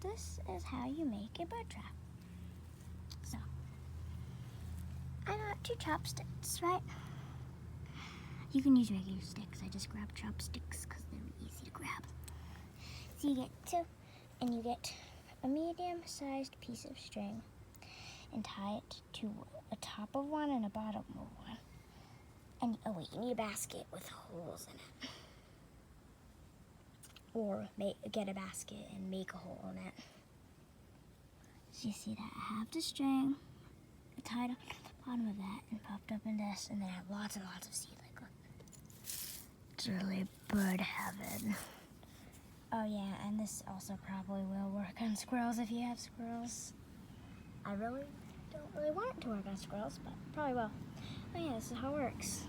this is how you make a bird trap. So, I got 2 chopsticks, right? You can use regular sticks. I just grabbed chopsticks because they're easy to grab. So you get 2, and you get a medium-sized piece of string and tie it to a top of one and a bottom of one. And, oh wait, you need a basket with holes in it. Or get a basket and make a hole in it. So you see that I have the string, I tied on the bottom of that and popped up in this, and then I have lots and lots of seed. Like, look. It's really bird heaven. Oh yeah, and this also probably will work on squirrels if you have squirrels. I really don't really want it to work on squirrels, but probably will. Oh yeah, this is how it works.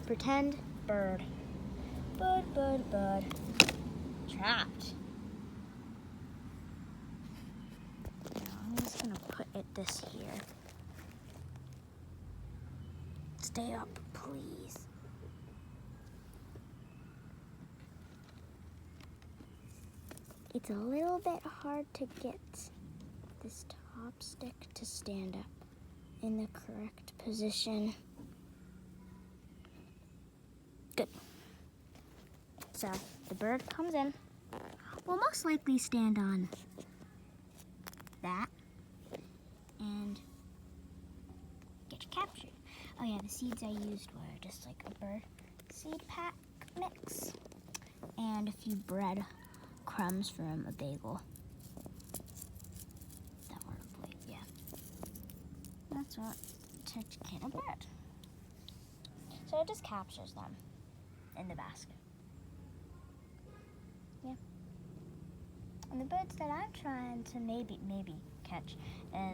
Pretend bird. Bird. Trapped. Now I'm just gonna put this here. Stay up, please. It's a little bit hard to get this top stick to stand up in the correct position. Good. So the bird comes in. We'll most likely stand on that and get you captured. Oh yeah, the seeds I used were just like a bird seed pack mix and a few bread crumbs from a bagel. That were on a plate, yeah. That's what to get a bird. So it just captures them in the basket. Yeah. And the birds that I'm trying to maybe catch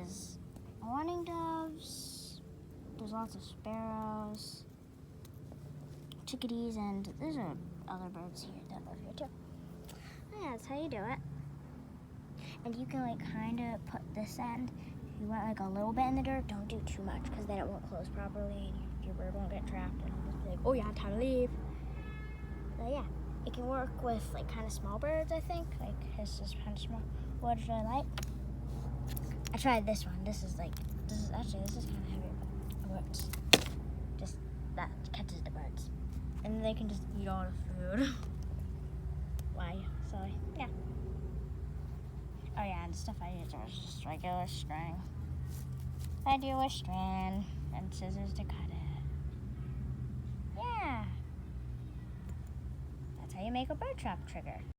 is mourning doves. There's lots of sparrows, chickadees, and there's other birds here that live here too. Oh yeah, that's how you do it. And you can like kind of put this end. If you want like a little bit in the dirt, don't do too much because then it won't close properly and your bird won't get trapped and it'll just be like, oh yeah, time to leave. But yeah, it can work with like kind of small birds, I think. Like this is kind of small. What did I like? I tried this one. This is kind of heavy, but it works. Just that catches the birds, and they can just eat all the food. Why? So yeah. Oh yeah, and the stuff I used was just regular string. Regular string and scissors to cut it. Yeah. That's how you make a bird trap trigger.